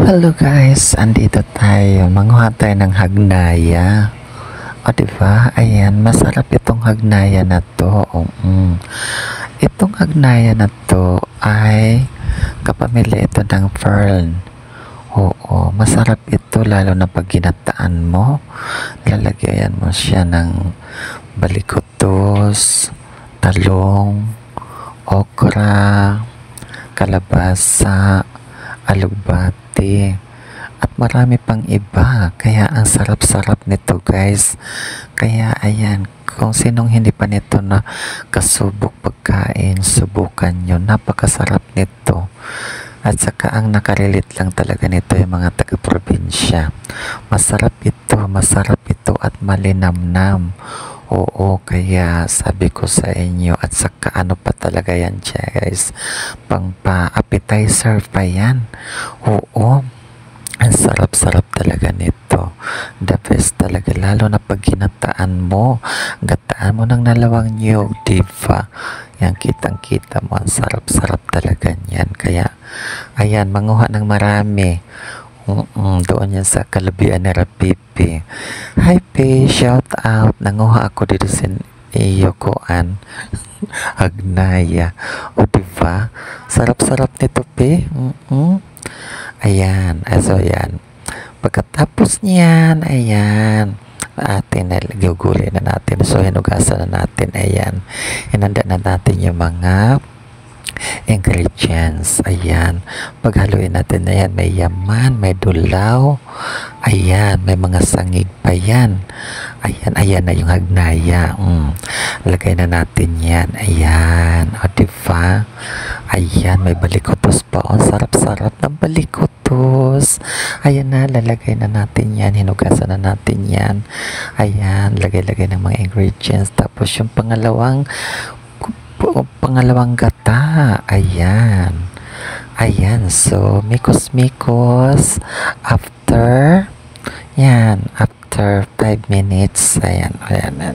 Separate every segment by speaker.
Speaker 1: Hello guys, andito tayo. Manguha tayo ng hagnaya. O diba? Ayan, masarap itong hagnaya na to. Itong hagnaya na to ay kapamilya ito ng fern. Oo, masarap ito lalo na pag ginataan mo. Lalagyan mo siya ng balikotos, talong, okra, kalabasa, alugbati, at marami pang iba. Kaya ang sarap-sarap nito guys. Kaya ayan, kung sinong hindi pa nito na kasubok pagkain, subukan nyo. Napakasarap nito. At saka ang nakarelate lang talaga nito yung mga taga-probinsya. Masarap ito at malinamnam. Oo, kaya sabi ko sa inyo, at saka ano pa talaga yan siya guys, pang pa-appetizer pa yan. Oo, ang sarap-sarap talaga nito. The best talaga, lalo na pag ginataan mo ng nalawang niyog, diba? Yan, kitang-kita mo, ang sarap-sarap talaga niyan. Kaya, ayan, manguha ng marami. Doon yan sa Kalabian ni Rapipi. Hi P, shout out. Nanguha ako dito sa iyo koan. Hagnaya. O diba? Sarap-sarap nito P. Ayan. So yan. Pagkatapos niyan, ayan, atin na gugulay na natin. So hinugasan na natin. Ayan. Hinanda na natin yung mga ingredients. Ayan, paghaluin natin na yan, may yaman, may dulaw, ayan, may mga sangig pa yan. Ayan na yung hagnaya. Lagay na natin yan. Ayan, o diba? Ayan, may balikotos pa. O, sarap-sarap ng balikotos. Ayan na, lalagay na natin yan, hinugasan na natin yan. Ayan, lagay-lagay ng mga ingredients. Tapos yung pangalawang gata. Ayan, so mikos after 5 minutes. Ayan,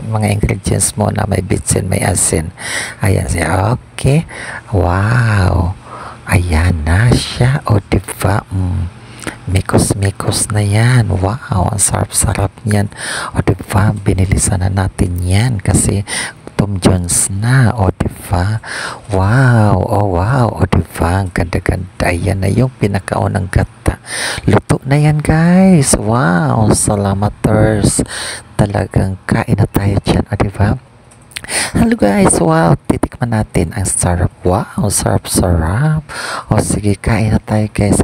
Speaker 1: mga ingredients mo na may bitsin, may asin. Ayan siya. Okay, wow, ayan na siya. O diba? Mikos na yan. Wow, ang sarap-sarap niyan. O diba, binilisan na natin yan kasi Tom Jones na. O diba? Wow, o diba, ang ganda-ganda. Yan na yung pinakaunang gata. Luto na yan guys. Wow, salamaters. Talagang kain na tayo dyan. O diba? Hello guys, wow, titikman natin ang sarap. Wow, sarap-sarap. O sige, kain na tayo guys.